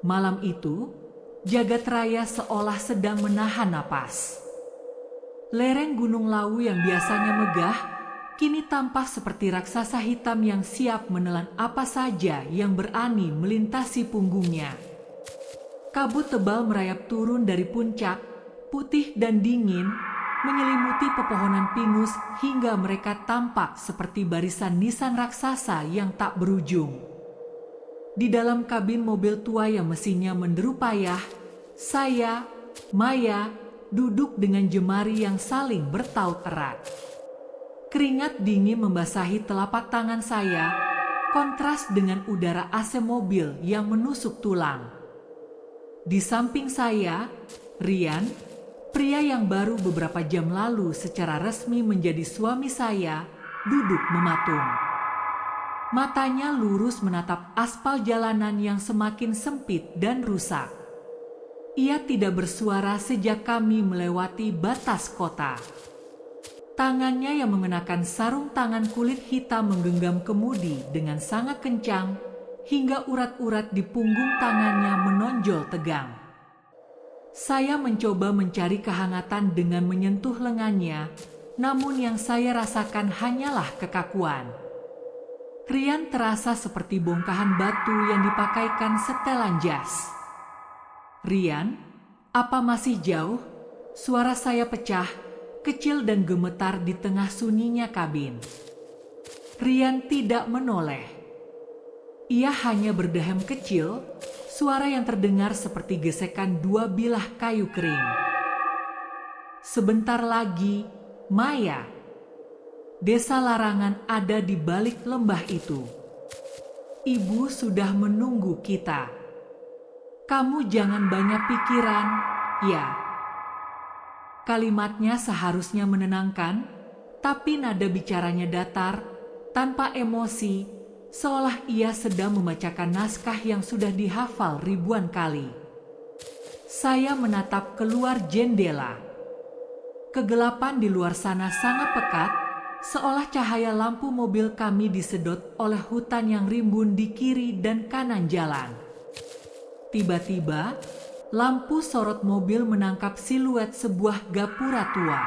Malam itu, jagat raya seolah sedang menahan napas. Lereng Gunung Lawu yang biasanya megah, kini tampak seperti raksasa hitam yang siap menelan apa saja yang berani melintasi punggungnya. Kabut tebal merayap turun dari puncak, putih dan dingin, menyelimuti pepohonan pinus hingga mereka tampak seperti barisan nisan raksasa yang tak berujung. Di dalam kabin mobil tua yang mesinnya menderu payah, saya, Maya, duduk dengan jemari yang saling bertaut erat. Keringat dingin membasahi telapak tangan saya, kontras dengan udara AC mobil yang menusuk tulang. Di samping saya, Rian, pria yang baru beberapa jam lalu secara resmi menjadi suami saya, duduk mematung. Matanya lurus menatap aspal jalanan yang semakin sempit dan rusak. Ia tidak bersuara sejak kami melewati batas kota. Tangannya yang mengenakan sarung tangan kulit hitam menggenggam kemudi dengan sangat kencang, hingga urat-urat di punggung tangannya menonjol tegang. Saya mencoba mencari kehangatan dengan menyentuh lengannya, namun yang saya rasakan hanyalah kekakuan. Rian terasa seperti bongkahan batu yang dipakaikan setelan jas. "Rian, apa masih jauh?" Suara saya pecah, kecil dan gemetar di tengah sunyinya kabin. Rian tidak menoleh. Ia hanya berdehem kecil, suara yang terdengar seperti gesekan dua bilah kayu kering. Sebentar lagi, Maya. Desa Larangan ada di balik lembah itu. Ibu sudah menunggu kita. Kamu jangan banyak pikiran, ya. Kalimatnya seharusnya menenangkan, tapi nada bicaranya datar, tanpa emosi, seolah ia sedang membacakan naskah yang sudah dihafal ribuan kali. Saya menatap keluar jendela. Kegelapan di luar sana sangat pekat, seolah cahaya lampu mobil kami disedot oleh hutan yang rimbun di kiri dan kanan jalan. Tiba-tiba, lampu sorot mobil menangkap siluet sebuah gapura tua.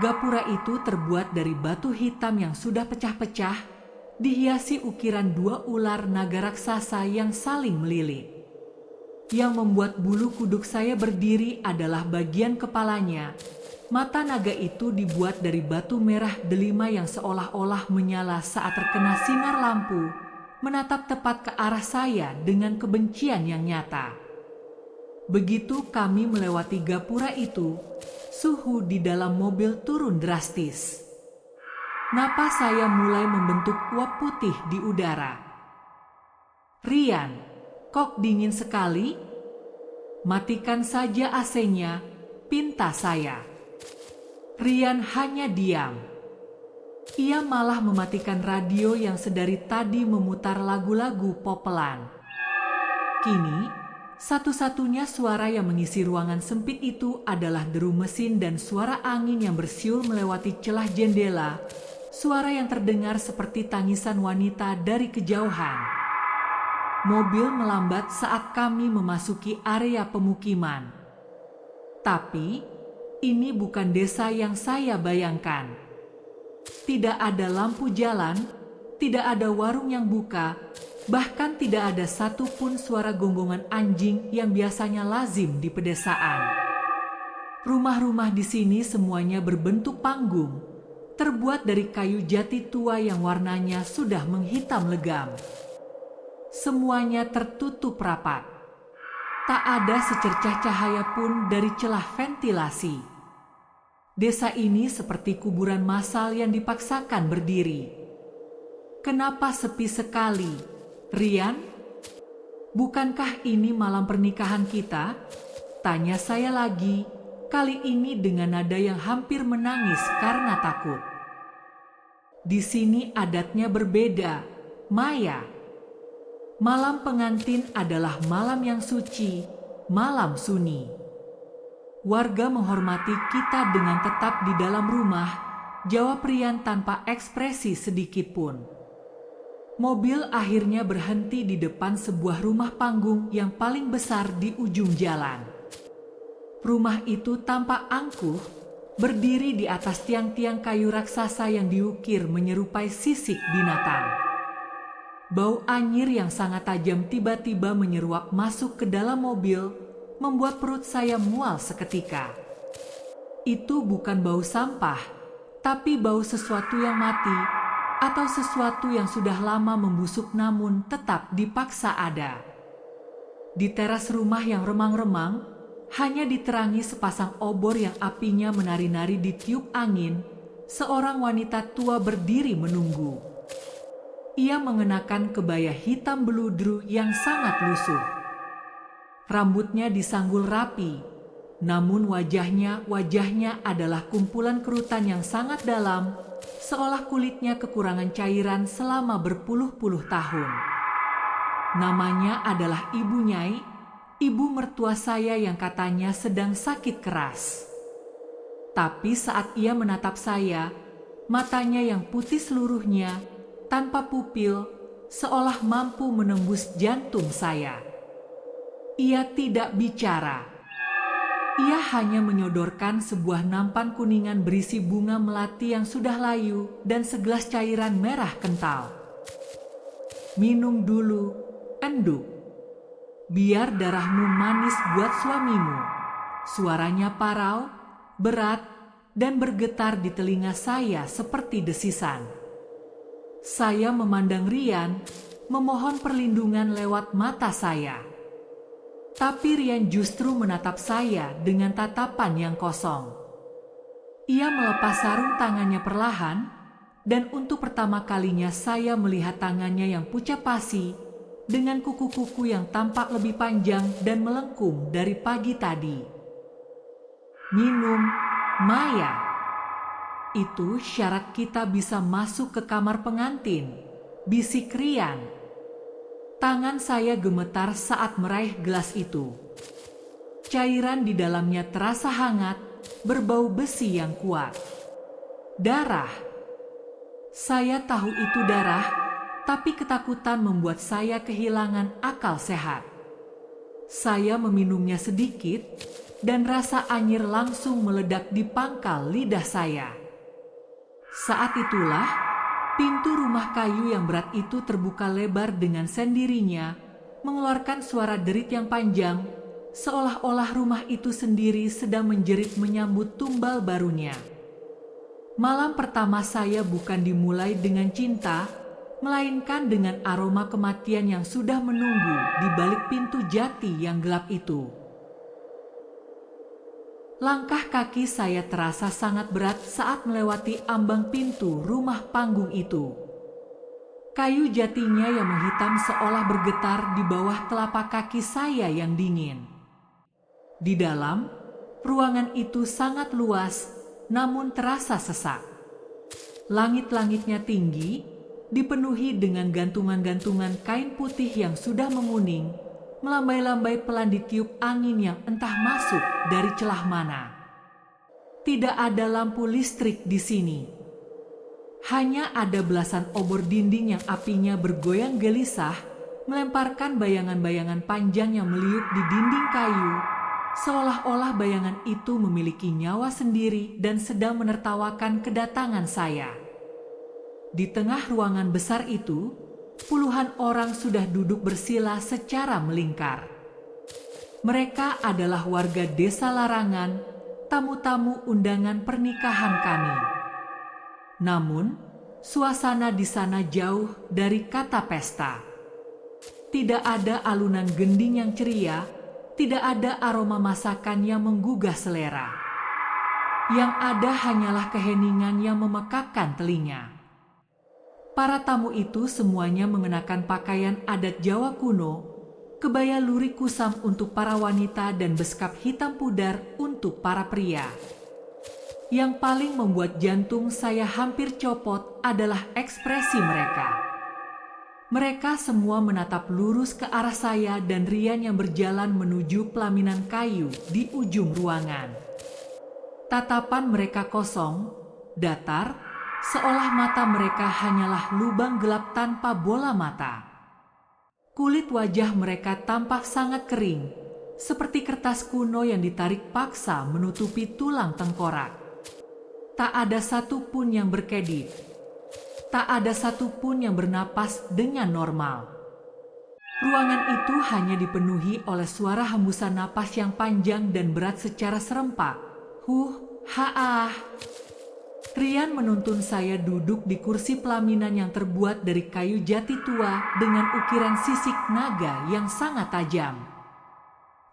Gapura itu terbuat dari batu hitam yang sudah pecah-pecah, dihiasi ukiran dua ular naga raksasa yang saling melilit. Yang membuat bulu kuduk saya berdiri adalah bagian kepalanya. Mata naga itu dibuat dari batu merah delima yang seolah-olah menyala saat terkena sinar lampu, menatap tepat ke arah saya dengan kebencian yang nyata. Begitu kami melewati gapura itu, suhu di dalam mobil turun drastis. Napas saya mulai membentuk uap putih di udara. "Rian, kok dingin sekali? Matikan saja AC-nya," pinta saya. Rian hanya diam. Ia malah mematikan radio yang sedari tadi memutar lagu-lagu pop pelan. Kini, satu-satunya suara yang mengisi ruangan sempit itu adalah deru mesin dan suara angin yang bersiul melewati celah jendela, suara yang terdengar seperti tangisan wanita dari kejauhan. Mobil melambat saat kami memasuki area pemukiman. Tapi, ini bukan desa yang saya bayangkan. Tidak ada lampu jalan, tidak ada warung yang buka, bahkan tidak ada satupun suara gonggongan anjing yang biasanya lazim di pedesaan. Rumah-rumah di sini semuanya berbentuk panggung, terbuat dari kayu jati tua yang warnanya sudah menghitam legam. Semuanya tertutup rapat. Tak ada secercah cahaya pun dari celah ventilasi. Desa ini seperti kuburan massal yang dipaksakan berdiri. "Kenapa sepi sekali, Rian? Bukankah ini malam pernikahan kita?" tanya saya lagi, kali ini dengan nada yang hampir menangis karena takut. "Di sini adatnya berbeda, Maya. Malam pengantin adalah malam yang suci, malam sunyi. Warga menghormati kita dengan tetap di dalam rumah," jawab Rian tanpa ekspresi sedikit pun. Mobil akhirnya berhenti di depan sebuah rumah panggung yang paling besar di ujung jalan. Rumah itu tampak angkuh, berdiri di atas tiang-tiang kayu raksasa yang diukir menyerupai sisik binatang. Bau anyir yang sangat tajam tiba-tiba menyeruak masuk ke dalam mobil, membuat perut saya mual seketika. Itu bukan bau sampah, tapi bau sesuatu yang mati, atau sesuatu yang sudah lama membusuk namun tetap dipaksa ada. Di teras rumah yang remang-remang, hanya diterangi sepasang obor yang apinya menari-nari di tiup angin, seorang wanita tua berdiri menunggu. Ia mengenakan kebaya hitam beludru yang sangat lusuh. Rambutnya disanggul rapi, namun wajahnya adalah kumpulan kerutan yang sangat dalam, seolah kulitnya kekurangan cairan selama berpuluh-puluh tahun. Namanya adalah Ibu Nyai, ibu mertua saya yang katanya sedang sakit keras. Tapi saat ia menatap saya, matanya yang putih seluruhnya, tanpa pupil, seolah mampu menembus jantung saya. Ia tidak bicara. Ia hanya menyodorkan sebuah nampan kuningan berisi bunga melati yang sudah layu dan segelas cairan merah kental. Minum dulu, enduk. Biar darahmu manis buat suamimu. Suaranya parau, berat, dan bergetar di telinga saya seperti desisan. Saya memandang Rian, memohon perlindungan lewat mata saya. Tapi Rian justru menatap saya dengan tatapan yang kosong. Ia melepas sarung tangannya perlahan, dan untuk pertama kalinya saya melihat tangannya yang pucat pasi, dengan kuku-kuku yang tampak lebih panjang dan melengkung dari pagi tadi. Minum, Maya. Itu syarat kita bisa masuk ke kamar pengantin, bisik Rian. Tangan saya gemetar saat meraih gelas itu. Cairan di dalamnya terasa hangat, berbau besi yang kuat. Darah. Saya tahu itu darah, tapi ketakutan membuat saya kehilangan akal sehat. Saya meminumnya sedikit, dan rasa anyir langsung meledak di pangkal lidah saya. Saat itulah, pintu rumah kayu yang berat itu terbuka lebar dengan sendirinya, mengeluarkan suara derit yang panjang, seolah-olah rumah itu sendiri sedang menjerit menyambut tumbal barunya. Malam pertama saya bukan dimulai dengan cinta, melainkan dengan aroma kematian yang sudah menunggu di balik pintu jati yang gelap itu. Langkah kaki saya terasa sangat berat saat melewati ambang pintu rumah panggung itu. Kayu jatinya yang menghitam seolah bergetar di bawah telapak kaki saya yang dingin. Di dalam, ruangan itu sangat luas, namun terasa sesak. Langit-langitnya tinggi, dipenuhi dengan gantungan-gantungan kain putih yang sudah menguning, melambai-lambai pelan ditiup angin yang entah masuk dari celah mana. Tidak ada lampu listrik di sini. Hanya ada belasan obor dinding yang apinya bergoyang gelisah, melemparkan bayangan-bayangan panjang yang meliuk di dinding kayu, seolah-olah bayangan itu memiliki nyawa sendiri dan sedang menertawakan kedatangan saya. Di tengah ruangan besar itu, puluhan orang sudah duduk bersila secara melingkar. Mereka adalah warga desa Larangan, tamu-tamu undangan pernikahan kami. Namun, suasana di sana jauh dari kata pesta. Tidak ada alunan gending yang ceria, tidak ada aroma masakan yang menggugah selera. Yang ada hanyalah keheningan yang memekakkan telinga. Para tamu itu semuanya mengenakan pakaian adat Jawa kuno, kebaya lurik kusam untuk para wanita dan beskap hitam pudar untuk para pria. Yang paling membuat jantung saya hampir copot adalah ekspresi mereka. Mereka semua menatap lurus ke arah saya dan Rian yang berjalan menuju pelaminan kayu di ujung ruangan. Tatapan mereka kosong, datar, seolah mata mereka hanyalah lubang gelap tanpa bola mata. Kulit wajah mereka tampak sangat kering, seperti kertas kuno yang ditarik paksa menutupi tulang tengkorak. Tak ada satupun yang berkedip. Tak ada satupun yang bernapas dengan normal. Ruangan itu hanya dipenuhi oleh suara hembusan napas yang panjang dan berat secara serempak. Haah. Rian menuntun saya duduk di kursi pelaminan yang terbuat dari kayu jati tua dengan ukiran sisik naga yang sangat tajam.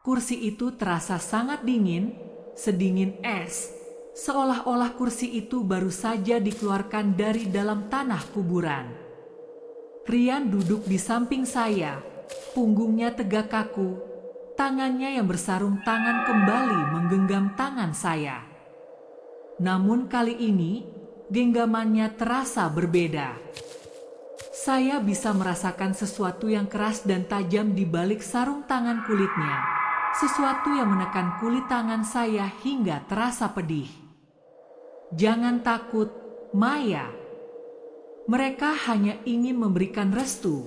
Kursi itu terasa sangat dingin, sedingin es, seolah-olah kursi itu baru saja dikeluarkan dari dalam tanah kuburan. Rian duduk di samping saya, punggungnya tegak kaku, tangannya yang bersarung tangan kembali menggenggam tangan saya. Namun kali ini, genggamannya terasa berbeda. Saya bisa merasakan sesuatu yang keras dan tajam di balik sarung tangan kulitnya, sesuatu yang menekan kulit tangan saya hingga terasa pedih. Jangan takut, Maya. Mereka hanya ingin memberikan restu,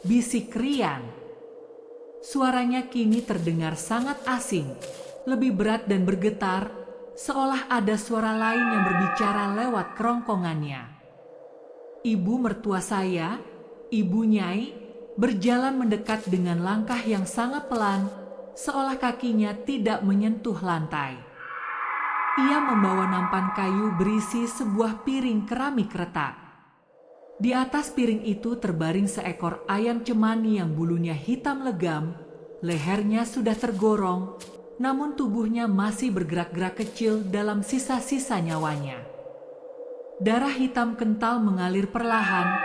bisik Rian. Suaranya kini terdengar sangat asing, lebih berat dan bergetar, seolah ada suara lain yang berbicara lewat kerongkongannya. Ibu mertua saya, Ibu Nyai, berjalan mendekat dengan langkah yang sangat pelan, seolah kakinya tidak menyentuh lantai. Ia membawa nampan kayu berisi sebuah piring keramik retak. Di atas piring itu terbaring seekor ayam cemani yang bulunya hitam legam, lehernya sudah tergorong, namun tubuhnya masih bergerak-gerak kecil dalam sisa-sisa nyawanya. Darah hitam kental mengalir perlahan,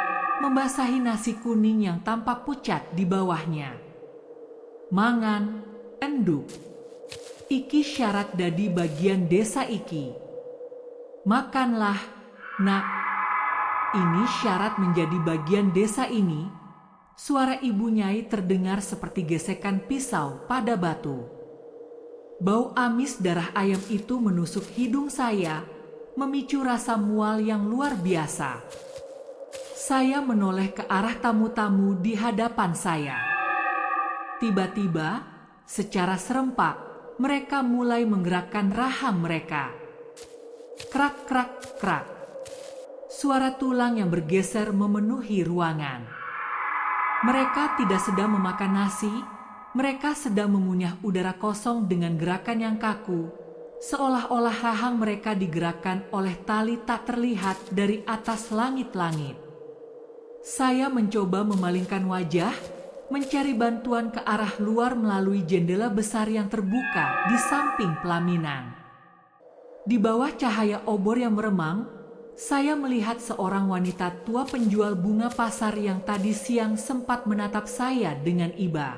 membasahi nasi kuning yang tampak pucat di bawahnya. Mangan, enduk. Iki syarat dadi bagian desa iki. Makanlah, nak. Ini syarat menjadi bagian desa ini. Suara Ibu Nyai terdengar seperti gesekan pisau pada batu. Bau amis darah ayam itu menusuk hidung saya, memicu rasa mual yang luar biasa. Saya menoleh ke arah tamu-tamu di hadapan saya. Tiba-tiba, secara serempak, mereka mulai menggerakkan rahang mereka. Krak, krak, krak. Suara tulang yang bergeser memenuhi ruangan. Mereka tidak sedang memakan nasi, mereka sedang mengunyah udara kosong dengan gerakan yang kaku, seolah-olah rahang mereka digerakkan oleh tali tak terlihat dari atas langit-langit. Saya mencoba memalingkan wajah, mencari bantuan ke arah luar melalui jendela besar yang terbuka di samping pelaminan. Di bawah cahaya obor yang meremang, saya melihat seorang wanita tua penjual bunga pasar yang tadi siang sempat menatap saya dengan iba.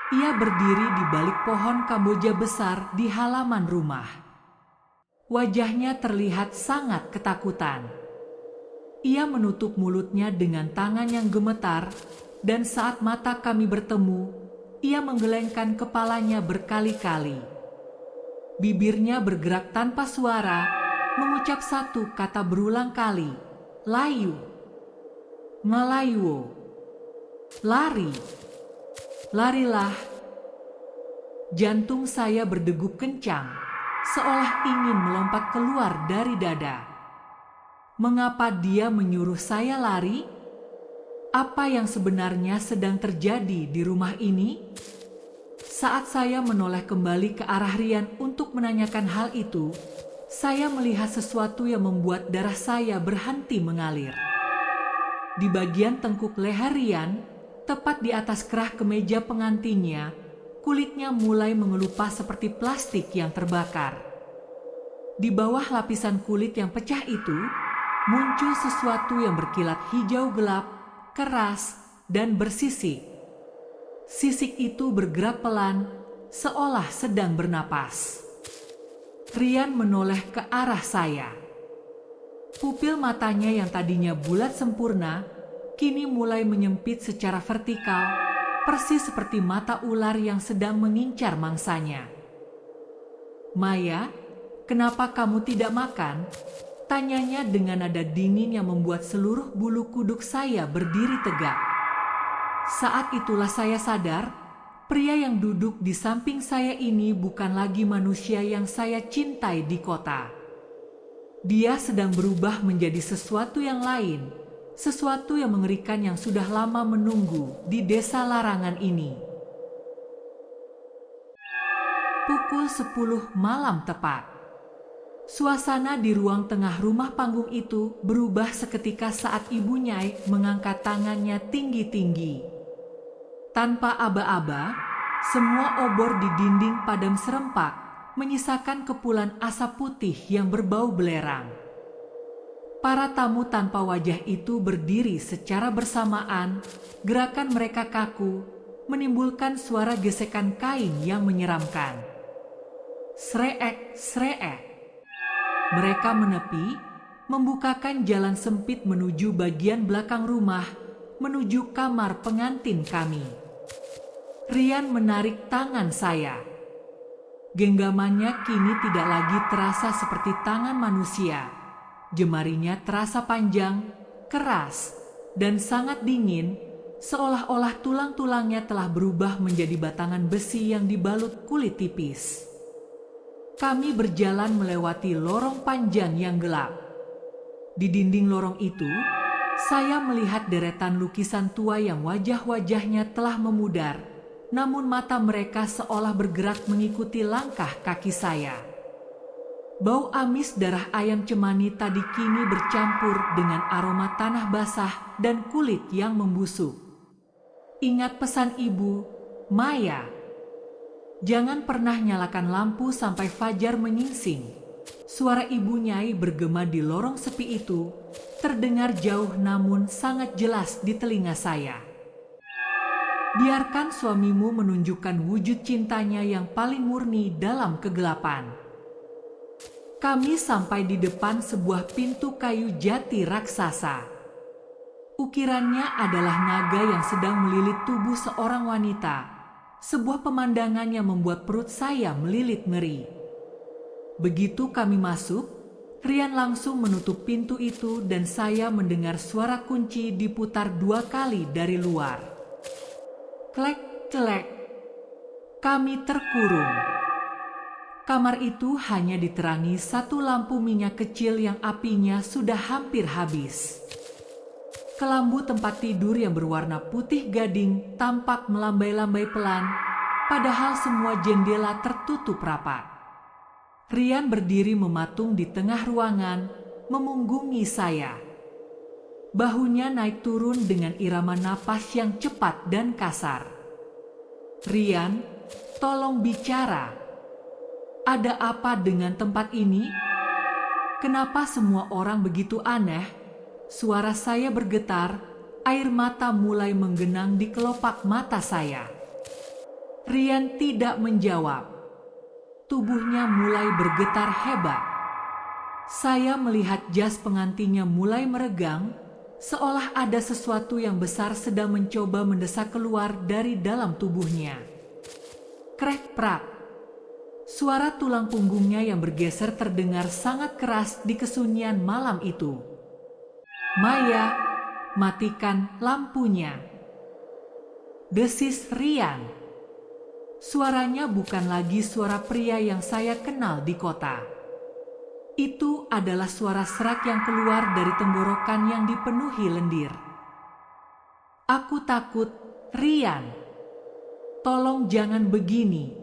Ia berdiri di balik pohon kamboja besar di halaman rumah. Wajahnya terlihat sangat ketakutan. Ia menutup mulutnya dengan tangan yang gemetar, dan saat mata kami bertemu, ia menggelengkan kepalanya berkali-kali. Bibirnya bergerak tanpa suara, mengucap satu kata berulang kali, layu, Malayu, lari, larilah. Jantung saya berdegup kencang, seolah ingin melompat keluar dari dada. Mengapa dia menyuruh saya lari? Apa yang sebenarnya sedang terjadi di rumah ini? Saat saya menoleh kembali ke arah Rian untuk menanyakan hal itu, saya melihat sesuatu yang membuat darah saya berhenti mengalir. Di bagian tengkuk leher Rian, tepat di atas kerah kemeja pengantinnya, kulitnya mulai mengelupas seperti plastik yang terbakar. Di bawah lapisan kulit yang pecah itu, muncul sesuatu yang berkilat hijau gelap, keras, dan bersisik. Sisik itu bergerak pelan, seolah sedang bernapas. Rian menoleh ke arah saya. Pupil matanya yang tadinya bulat sempurna, kini mulai menyempit secara vertikal, persis seperti mata ular yang sedang mengincar mangsanya. Maya, kenapa kamu tidak makan? Tanyanya dengan nada dingin yang membuat seluruh bulu kuduk saya berdiri tegak. Saat itulah saya sadar, pria yang duduk di samping saya ini bukan lagi manusia yang saya cintai di kota. Dia sedang berubah menjadi sesuatu yang lain, sesuatu yang mengerikan yang sudah lama menunggu di desa larangan ini. Pukul 10 malam tepat. Suasana di ruang tengah rumah panggung itu berubah seketika saat Ibu Nyai mengangkat tangannya tinggi-tinggi. Tanpa aba-aba, semua obor di dinding padam serempak, menyisakan kepulan asap putih yang berbau belerang. Para tamu tanpa wajah itu berdiri secara bersamaan, gerakan mereka kaku, menimbulkan suara gesekan kain yang menyeramkan. Sreek, sreek. Mereka menepi, membukakan jalan sempit menuju bagian belakang rumah, menuju kamar pengantin kami. Rian menarik tangan saya. Genggamannya kini tidak lagi terasa seperti tangan manusia. Jemarinya terasa panjang, keras, dan sangat dingin, seolah-olah tulang-tulangnya telah berubah menjadi batangan besi yang dibalut kulit tipis. Kami berjalan melewati lorong panjang yang gelap. Di dinding lorong itu, saya melihat deretan lukisan tua yang wajah-wajahnya telah memudar, namun mata mereka seolah bergerak mengikuti langkah kaki saya. Bau amis darah ayam cemani tadi kini bercampur dengan aroma tanah basah dan kulit yang membusuk. Ingat pesan Ibu, Maya. Jangan pernah nyalakan lampu sampai fajar menyingsing. Suara Ibu Nyai bergema di lorong sepi itu, terdengar jauh namun sangat jelas di telinga saya. Biarkan suamimu menunjukkan wujud cintanya yang paling murni dalam kegelapan. Kami sampai di depan sebuah pintu kayu jati raksasa. Ukirannya adalah naga yang sedang melilit tubuh seorang wanita. Sebuah pemandangan yang membuat perut saya melilit ngeri. Begitu kami masuk, Rian langsung menutup pintu itu dan saya mendengar suara kunci diputar 2 kali dari luar. Klek, klek. Kami terkurung. Kamar itu hanya diterangi satu lampu minyak kecil yang apinya sudah hampir habis. Kelambu tempat tidur yang berwarna putih gading tampak melambai-lambai pelan, padahal semua jendela tertutup rapat. Rian berdiri mematung di tengah ruangan, memunggungi saya. Bahunya naik turun dengan irama napas yang cepat dan kasar. Rian, tolong bicara. Ada apa dengan tempat ini? Kenapa semua orang begitu aneh? Suara saya bergetar, air mata mulai menggenang di kelopak mata saya. Rian tidak menjawab. Tubuhnya mulai bergetar hebat. Saya melihat jas pengantinnya mulai meregang, seolah ada sesuatu yang besar sedang mencoba mendesak keluar dari dalam tubuhnya. Krek prak. Suara tulang punggungnya yang bergeser terdengar sangat keras di kesunyian malam itu. Maya, matikan lampunya. Desis Rian. Suaranya bukan lagi suara pria yang saya kenal di kota. Itu adalah suara serak yang keluar dari tenggorokan yang dipenuhi lendir. Aku takut, Rian. Tolong jangan begini,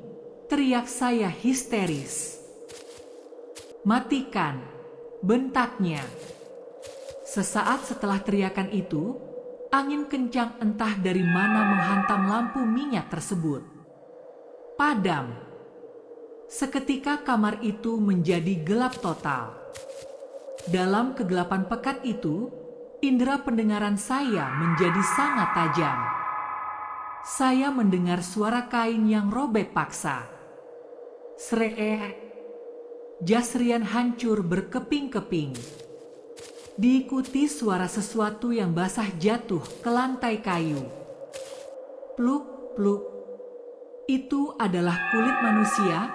teriak saya histeris. Matikan, bentaknya. Sesaat setelah teriakan itu, angin kencang entah dari mana menghantam lampu minyak tersebut. Padam. Seketika kamar itu menjadi gelap total. Dalam kegelapan pekat itu, indera pendengaran saya menjadi sangat tajam. Saya mendengar suara kain yang robek paksa. Sreek. Jas Rian hancur berkeping-keping. Diikuti suara sesuatu yang basah jatuh ke lantai kayu. Pluk, pluk. Itu adalah kulit manusia,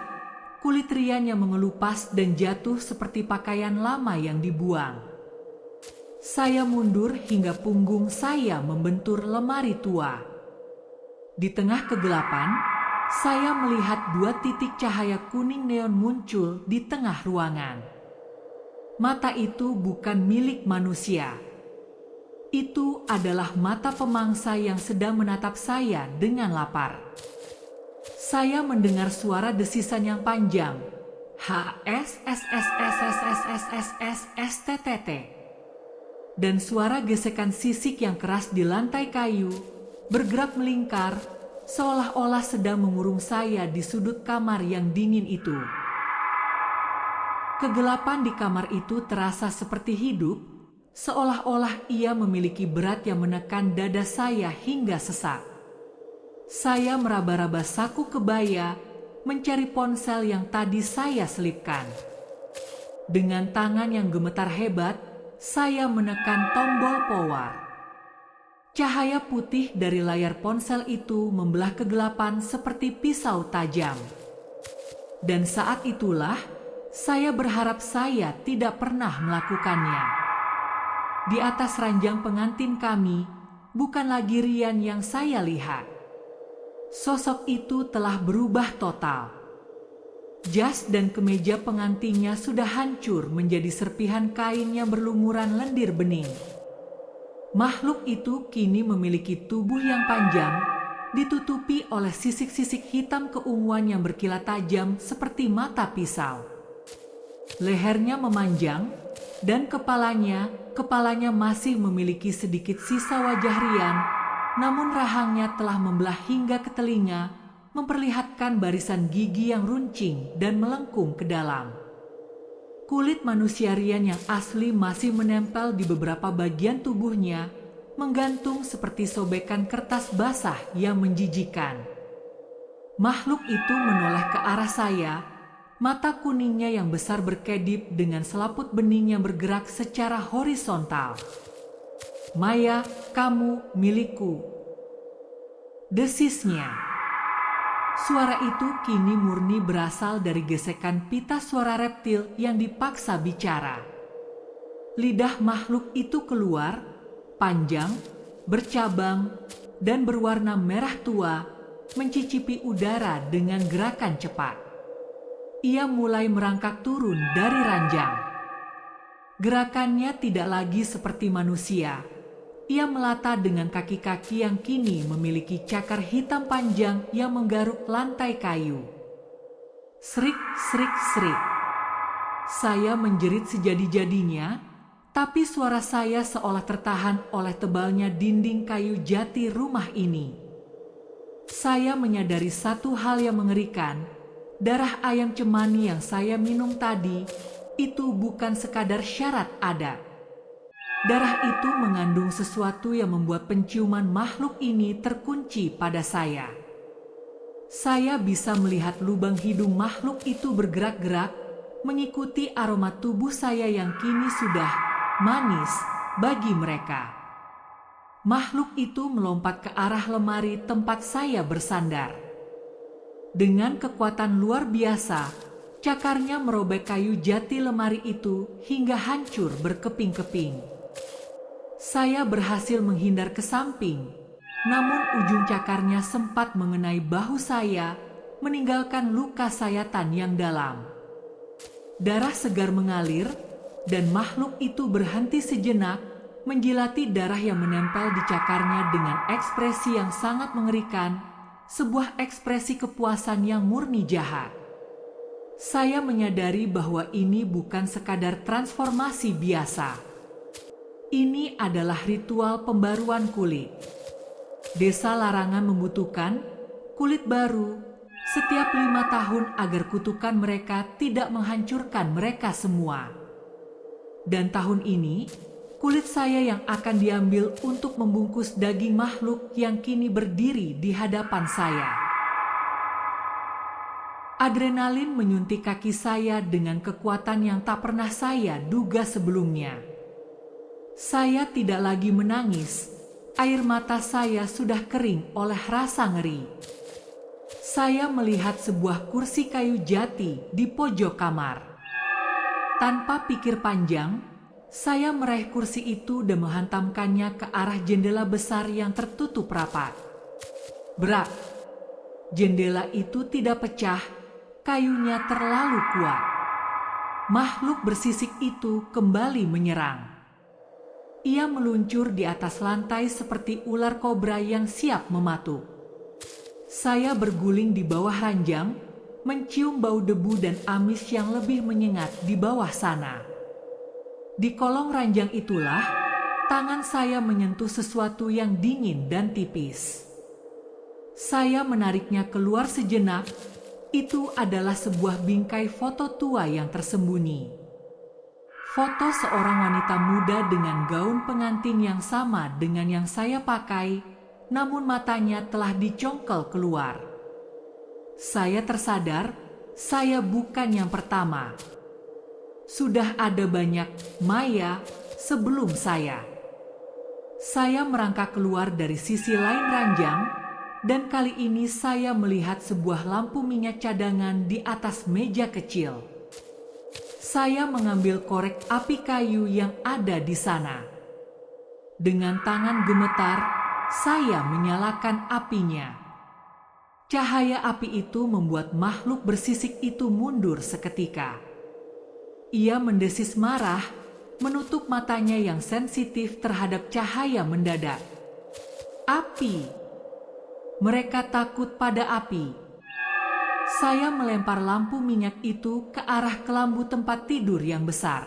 Kulit riannya mengelupas dan jatuh seperti pakaian lama yang dibuang. Saya mundur hingga punggung saya membentur lemari tua. Di tengah kegelapan, saya melihat 2 titik cahaya kuning neon muncul di tengah ruangan. Mata itu bukan milik manusia. Itu adalah mata pemangsa yang sedang menatap saya dengan lapar. Saya mendengar suara desisan yang panjang. HSSSSSSSSSSTTT. Dan suara gesekan sisik yang keras di lantai kayu, bergerak melingkar, seolah-olah sedang mengurung saya di sudut kamar yang dingin itu. Kegelapan di kamar itu terasa seperti hidup, seolah-olah ia memiliki berat yang menekan dada saya hingga sesak. Saya meraba-raba saku kebaya, mencari ponsel yang tadi saya selipkan. Dengan tangan yang gemetar hebat, saya menekan tombol power. Cahaya putih dari layar ponsel itu membelah kegelapan seperti pisau tajam. Dan saat itulah, saya berharap saya tidak pernah melakukannya. Di atas ranjang pengantin kami, bukan lagi Rian yang saya lihat. Sosok itu telah berubah total. Jas dan kemeja pengantinnya sudah hancur menjadi serpihan kain yang berlumuran lendir bening. Makhluk itu kini memiliki tubuh yang panjang, ditutupi oleh sisik-sisik hitam keunguan yang berkilat tajam seperti mata pisau. Lehernya memanjang, dan kepalanya masih memiliki sedikit sisa wajah Rian, namun rahangnya telah membelah hingga ke telinga, memperlihatkan barisan gigi yang runcing dan melengkung ke dalam. Kulit manusia Rian yang asli masih menempel di beberapa bagian tubuhnya, menggantung seperti sobekan kertas basah yang menjijikan. Makhluk itu menoleh ke arah saya, mata kuningnya yang besar berkedip dengan selaput bening yang bergerak secara horizontal. "Maya, kamu milikku," desisnya. Suara itu kini murni berasal dari gesekan pita suara reptil yang dipaksa bicara. Lidah makhluk itu keluar, panjang, bercabang, dan berwarna merah tua, mencicipi udara dengan gerakan cepat. Ia mulai merangkak turun dari ranjang. Gerakannya tidak lagi seperti manusia. Ia melata dengan kaki-kaki yang kini memiliki cakar hitam panjang yang menggaruk lantai kayu. Serik, serik, serik. Saya menjerit sejadi-jadinya, tapi suara saya seolah tertahan oleh tebalnya dinding kayu jati rumah ini. Saya menyadari satu hal yang mengerikan. Darah ayam cemani yang saya minum tadi, itu bukan sekadar syarat adat. Darah itu mengandung sesuatu yang membuat penciuman makhluk ini terkunci pada saya. Saya bisa melihat lubang hidung makhluk itu bergerak-gerak, mengikuti aroma tubuh saya yang kini sudah manis bagi mereka. Makhluk itu melompat ke arah lemari tempat saya bersandar. Dengan kekuatan luar biasa, cakarnya merobek kayu jati lemari itu hingga hancur berkeping-keping. Saya berhasil menghindar ke samping, namun ujung cakarnya sempat mengenai bahu saya, meninggalkan luka sayatan yang dalam. Darah segar mengalir, dan makhluk itu berhenti sejenak, menjilati darah yang menempel di cakarnya dengan ekspresi yang sangat mengerikan, sebuah ekspresi kepuasan yang murni jahat. Saya menyadari bahwa ini bukan sekadar transformasi biasa. Ini adalah ritual pembaruan kulit. Desa Larangan membutuhkan kulit baru setiap 5 tahun agar kutukan mereka tidak menghancurkan mereka semua. Dan tahun ini, kulit saya yang akan diambil untuk membungkus daging makhluk yang kini berdiri di hadapan saya. Adrenalin menyuntik kaki saya dengan kekuatan yang tak pernah saya duga sebelumnya. Saya tidak lagi menangis, air mata saya sudah kering oleh rasa ngeri. Saya melihat sebuah kursi kayu jati di pojok kamar. Tanpa pikir panjang, saya meraih kursi itu dan menghantamkannya ke arah jendela besar yang tertutup rapat. Brak! Jendela itu tidak pecah, kayunya terlalu kuat. Makhluk bersisik itu kembali menyerang. Ia meluncur di atas lantai seperti ular kobra yang siap mematuk. Saya berguling di bawah ranjang, mencium bau debu dan amis yang lebih menyengat di bawah sana. Di kolong ranjang itulah, tangan saya menyentuh sesuatu yang dingin dan tipis. Saya menariknya keluar sejenak. Itu adalah sebuah bingkai foto tua yang tersembunyi. Foto seorang wanita muda dengan gaun pengantin yang sama dengan yang saya pakai, namun matanya telah dicongkel keluar. Saya tersadar, saya bukan yang pertama. Sudah ada banyak Maya sebelum saya. Saya merangkak keluar dari sisi lain ranjang, dan kali ini saya melihat sebuah lampu minyak cadangan di atas meja kecil. Saya mengambil korek api kayu yang ada di sana. Dengan tangan gemetar, saya menyalakan apinya. Cahaya api itu membuat makhluk bersisik itu mundur seketika. Ia mendesis marah, menutup matanya yang sensitif terhadap cahaya mendadak. Api! Mereka takut pada api. Saya melempar lampu minyak itu ke arah kelambu tempat tidur yang besar.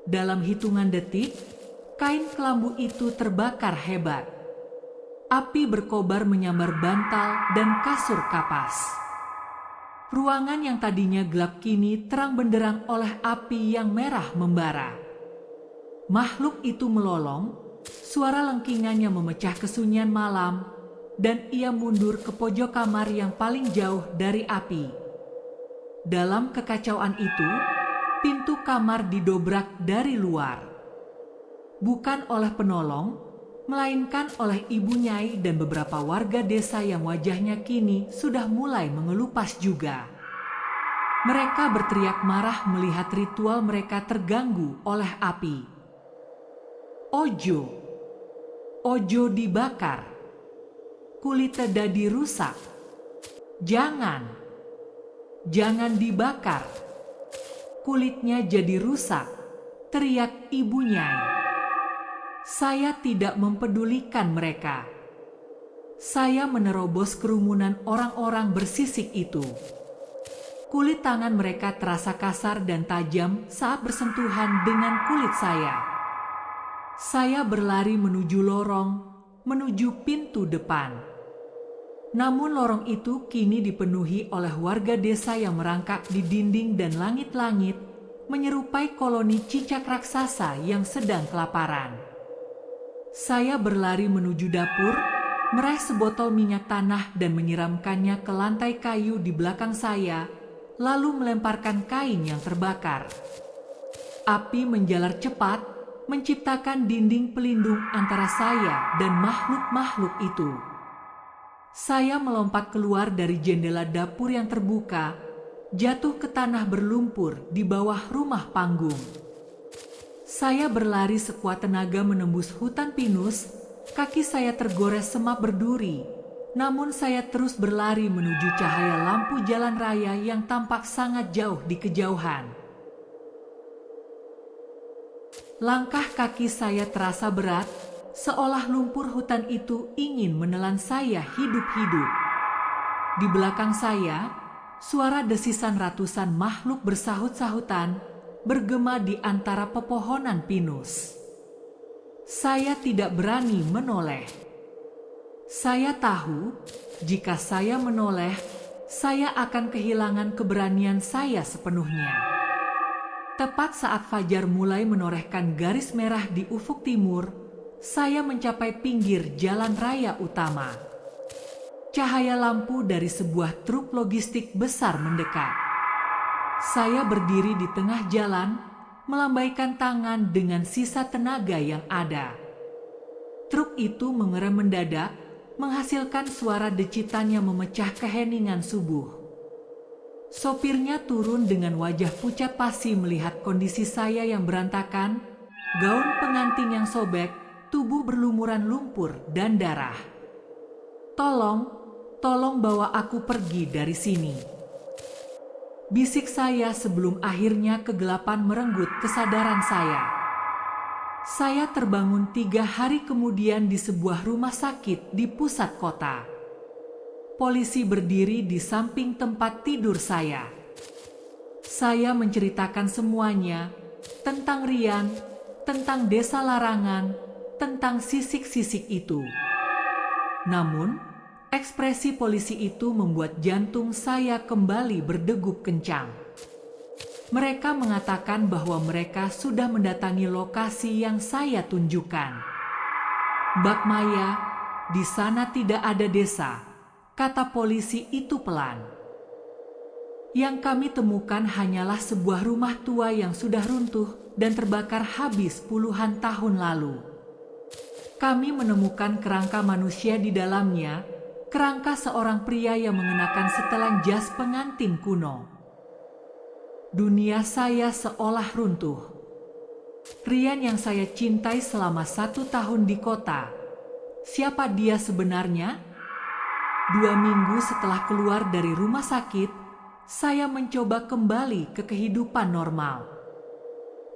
Dalam hitungan detik, kain kelambu itu terbakar hebat. Api berkobar menyambar bantal dan kasur kapas. Ruangan yang tadinya gelap kini terang benderang oleh api yang merah membara. Makhluk itu melolong, suara lengkingannya memecah kesunyian malam, dan ia mundur ke pojok kamar yang paling jauh dari api. Dalam kekacauan itu, pintu kamar didobrak dari luar. Bukan oleh penolong, melainkan oleh Ibu Nyai dan beberapa warga desa yang wajahnya kini sudah mulai mengelupas juga. Mereka berteriak marah melihat ritual mereka terganggu oleh api. Ojo! Ojo dibakar! Kulit teda dirusak! Jangan! Jangan dibakar! Kulitnya jadi rusak! Teriak Ibu Nyai. Saya tidak mempedulikan mereka. Saya menerobos kerumunan orang-orang bersisik itu. Kulit tangan mereka terasa kasar dan tajam saat bersentuhan dengan kulit saya. Saya berlari menuju lorong, menuju pintu depan. Namun lorong itu kini dipenuhi oleh warga desa yang merangkak di dinding dan langit-langit, menyerupai koloni cicak raksasa yang sedang kelaparan. Saya berlari menuju dapur, meraih sebotol minyak tanah dan menyiramkannya ke lantai kayu di belakang saya, lalu melemparkan kain yang terbakar. Api menjalar cepat, menciptakan dinding pelindung antara saya dan makhluk-makhluk itu. Saya melompat keluar dari jendela dapur yang terbuka, jatuh ke tanah berlumpur di bawah rumah panggung. Saya berlari sekuat tenaga menembus hutan pinus, kaki saya tergores semak berduri, namun saya terus berlari menuju cahaya lampu jalan raya yang tampak sangat jauh di kejauhan. Langkah kaki saya terasa berat, seolah lumpur hutan itu ingin menelan saya hidup-hidup. Di belakang saya, suara desisan ratusan makhluk bersahut-sahutan bergema di antara pepohonan pinus. Saya tidak berani menoleh. Saya tahu, jika saya menoleh, saya akan kehilangan keberanian saya sepenuhnya. Tepat saat fajar mulai menorehkan garis merah di ufuk timur, saya mencapai pinggir jalan raya utama. Cahaya lampu dari sebuah truk logistik besar mendekat. Saya berdiri di tengah jalan, melambaikan tangan dengan sisa tenaga yang ada. Truk itu mengerem mendadak, menghasilkan suara decitan yang memecah keheningan subuh. Sopirnya turun dengan wajah pucat pasi melihat kondisi saya yang berantakan, gaun pengantin yang sobek, tubuh berlumuran lumpur dan darah. Tolong bawa aku pergi dari sini. Bisik saya sebelum akhirnya kegelapan merenggut kesadaran saya. Saya terbangun 3 hari kemudian di sebuah rumah sakit di pusat kota. Polisi berdiri di samping tempat tidur saya. Saya menceritakan semuanya, tentang Rian, tentang desa larangan, tentang sisik-sisik itu. Namun, ekspresi polisi itu membuat jantung saya kembali berdegup kencang. Mereka mengatakan bahwa mereka sudah mendatangi lokasi yang saya tunjukkan. Mbak Maya, di sana tidak ada desa, kata polisi itu pelan. Yang kami temukan hanyalah sebuah rumah tua yang sudah runtuh dan terbakar habis puluhan tahun lalu. Kami menemukan kerangka manusia di dalamnya, kerangka seorang pria yang mengenakan setelan jas pengantin kuno. Dunia saya seolah runtuh. Rian yang saya cintai selama 1 tahun di kota. Siapa dia sebenarnya? 2 minggu setelah keluar dari rumah sakit, saya mencoba kembali ke kehidupan normal.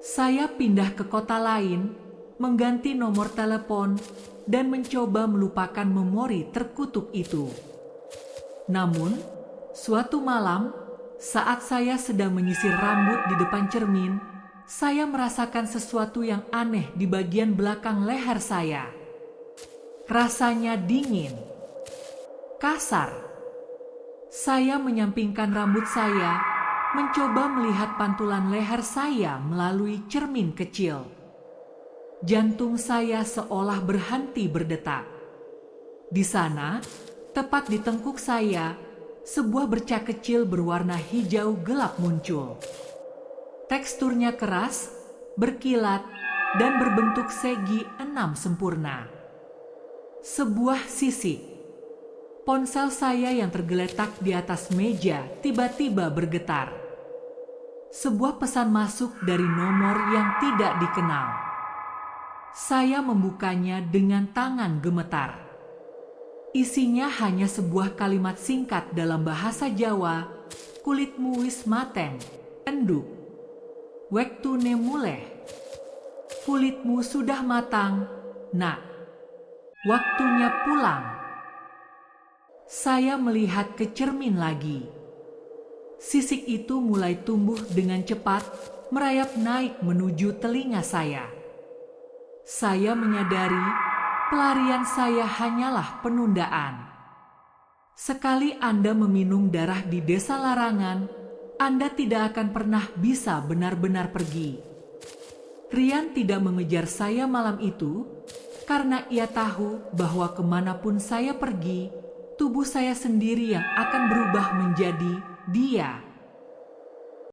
Saya pindah ke kota lain, mengganti nomor telepon, dan mencoba melupakan memori terkutuk itu. Namun, suatu malam, saat saya sedang menyisir rambut di depan cermin, saya merasakan sesuatu yang aneh di bagian belakang leher saya. Rasanya dingin, kasar. Saya menyampingkan rambut saya, mencoba melihat pantulan leher saya melalui cermin kecil. Jantung saya seolah berhenti berdetak. Di sana, tepat di tengkuk saya, sebuah bercak kecil berwarna hijau gelap muncul. Teksturnya keras, berkilat, dan berbentuk segi 6 sempurna. Sebuah sisik. Ponsel saya yang tergeletak di atas meja tiba-tiba bergetar. Sebuah pesan masuk dari nomor yang tidak dikenal. Saya membukanya dengan tangan gemetar. Isinya hanya sebuah kalimat singkat dalam bahasa Jawa, kulitmu wis mateng, enduk. Wektune muleh. Kulitmu sudah matang, nak. Waktunya pulang. Saya melihat ke cermin lagi. Sisik itu mulai tumbuh dengan cepat, merayap naik menuju telinga saya. Saya menyadari pelarian saya hanyalah penundaan. Sekali Anda meminum darah di desa larangan, Anda tidak akan pernah bisa benar-benar pergi. Rian tidak mengejar saya malam itu, karena ia tahu bahwa kemanapun saya pergi, tubuh saya sendiri yang akan berubah menjadi dia.